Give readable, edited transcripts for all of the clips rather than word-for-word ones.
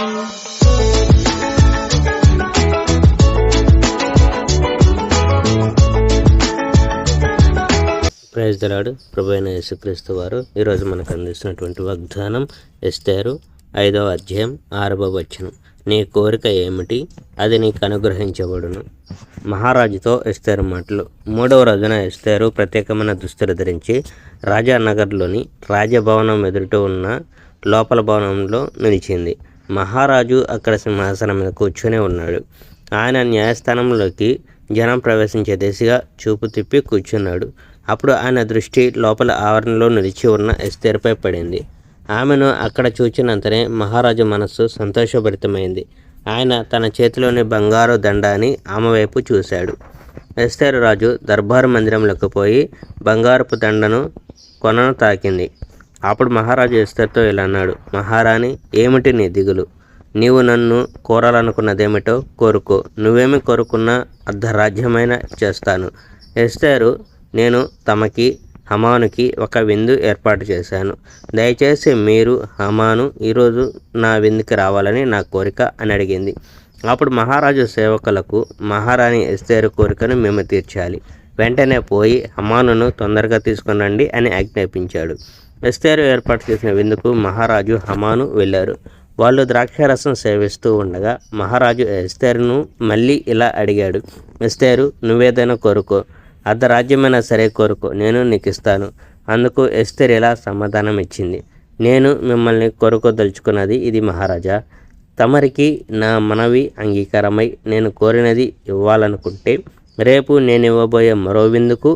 Praise the lord. ప్రభు అయిన యేసుక్రీస్తు వారు ఈరోజు మనకు అందిస్తున్నటువంటి వాగ్దానం ఎస్తేరు 5వ అధ్యాయం 6వ వచనం. నీ కోరిక ఏమిటి, అది నీకు అనుగ్రహించబడును. మహారాజుతో ఎస్తేరు మాటలు. 3వ రోజున ఎస్తేరు ప్రత్యేకమైన దుస్తులు ధరించి రాజానగర్లోని రాజభవనం ఎదుట ఉన్న లోపల భవనంలో నిలిచింది. మహారాజు అక్కడ సింహాసనం మీద కూర్చొని ఉన్నాడు. ఆయన న్యాయస్థానంలోకి జనం ప్రవేశించే దిశగా చూపు తిప్పి కూర్చున్నాడు. అప్పుడు ఆయన దృష్టి లోపల ఆవరణలో నిలిచి ఉన్న ఎస్తేరుపై పడింది. ఆమెను అక్కడ చూచినంతనే మహారాజు మనస్సు సంతోషభరితమైంది. ఆయన తన చేతిలోని బంగారు దండాన్ని ఆమె వైపు చూశాడు. ఎస్తేరు రాజు దర్బారు మందిరంలోకి పోయి బంగారపు దండను కొనను తాకింది. అప్పుడు మహారాజు ఎస్తేరుతో ఇలా అన్నాడు, మహారాణి, ఏమిటి నీ దిగులు? నీవు నన్ను కోరాలనుకున్నదేమిటో కోరుకో. నువ్వేమి కోరుకున్నా అర్ధరాజ్యమైన చేస్తాను. ఎస్తేరు, నేను తమకి హమానుకి ఒక విందు ఏర్పాటు చేశాను. దయచేసి మీరు హమాను ఈరోజు నా విందుకి రావాలని నా కోరిక అని అడిగింది. అప్పుడు మహారాజు సేవకులకు, మహారాణి ఎస్తేరు కోరికను మేము తీర్చాలి. వెంటనే పోయి హమానును తొందరగా తీసుకుని రండి అని ఆజ్ఞాపించాడు. ఎస్తేరు ఏర్పాటు చేసిన విందుకు మహారాజు హమాను వెళ్ళారు. వాళ్ళు ద్రాక్షారసం సేవిస్తూ ఉండగా మహారాజు ఎస్తేరును మళ్ళీ ఇలా అడిగాడు, ఎస్తేరు, నువ్వేదైనా కోరుకో, అర్ధరాజ్యమైనా సరే కోరుకో, నేను నీకు ఇస్తాను. అందుకు ఎస్తేరు ఇలా సమాధానం ఇచ్చింది, నేను మిమ్మల్ని కోరుకోదలుచుకున్నది ఇది మహారాజా. తమరికి నా మనవి అంగీకారమై నేను కోరినది ఇవ్వాలనుకుంటే రేపు నేను ఇవ్వబోయే మరో విందుకు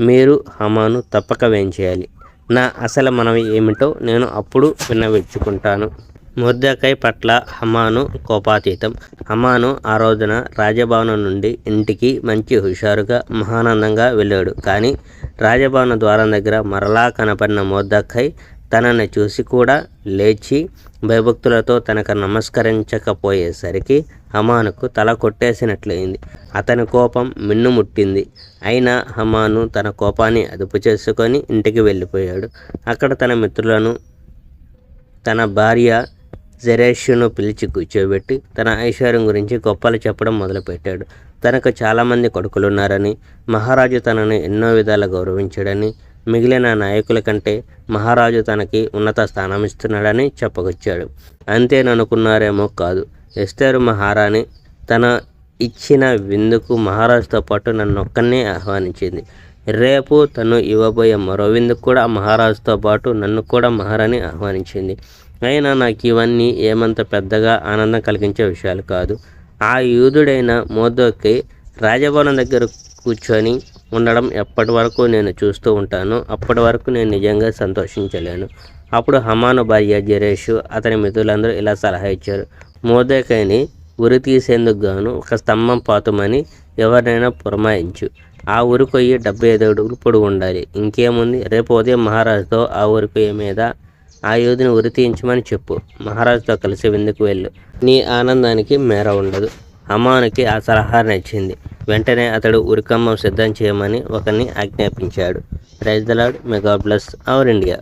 మీరు హమాను తప్పక వేయించేయాలి. నా అసలు మనవి ఏమిటో నేను అప్పుడు విన్నవించుకుంటాను. మొర్దెకై పట్ల హమాను కోపాతీతం. హమాను ఆ రోజున రాజభవనం నుండి ఇంటికి మంచి హుషారుగా మహానందంగా వెళ్ళాడు. కానీ రాజభవన ద్వారం దగ్గర మరలా కనపడిన మొర్దెకై తనని చూసి కూడా లేచి భయభక్తులతో తనకు నమస్కరించకపోయేసరికి హమానుకు తల కొట్టేసినట్లయింది. అతని కోపం మిన్నుముట్టింది. అయినా హమాను తన కోపాన్ని అదుపు చేసుకొని ఇంటికి వెళ్ళిపోయాడు. అక్కడ తన మిత్రులను, తన భార్య జెరెషును పిలిచి కూర్చోబెట్టి తన ఐశ్వర్యం గురించి గొప్పలు చెప్పడం మొదలుపెట్టాడు. తనకు చాలామంది కొడుకులున్నారని, మహారాజు తనను ఎన్నో విధాలు గౌరవించాడని, మిగిలిన నాయకుల కంటే మహారాజు తనకి ఉన్నత స్థానం ఇస్తున్నాడని చెప్పకొచ్చాడు. అంతేననుకున్నారేమో కాదు, ఎస్తేరు మహారాణి తన ఇచ్చిన విందుకు మహారాజుతో పాటు నన్నొక్కనే ఆహ్వానించింది. రేపు తను ఇవ్వబోయే మరో విందుకు కూడా మహారాజుతో పాటు నన్ను కూడా మహారాణి ఆహ్వానించింది. అయినా నాకు ఇవన్నీ ఏమంత పెద్దగా ఆనందం కలిగించే విషయాలు కాదు. ఆ యూదుడైన మొర్దెకై రాజభవనం దగ్గర కూర్చొని ఉండడం ఎప్పటి వరకు నేను చూస్తూ ఉంటానో అప్పటి వరకు నేను నిజంగా సంతోషించలేను. అప్పుడు హమాను భార్య జెరెషు అతని మిత్రులందరూ ఇలా సలహా ఇచ్చారు, మొర్దెకైని ఉరి తీసేందుకు గాను ఒక స్తంభం పాతుమని ఎవరినైనా పురమాయించు. ఆ ఉరికొయ్యి 75 అడుగులు పొడుగు ఉండాలి. ఇంకేముంది, రేపు ఉదయం మహారాజుతో ఆ ఉరికొయ్య మీద ఆ యూదుని ఉరి తీయించమని చెప్పు. మహారాజుతో కలిసి విందుకు వెళ్ళు. నీ ఆనందానికి మేర ఉండదు. హమానుకి ఆ సలహా నచ్చింది. వెంటనే అతడు ఉరికంబం సిద్ధం చేయమని ఒకరిని ఆజ్ఞాపించాడు. Praise the Lord. May God bless our India.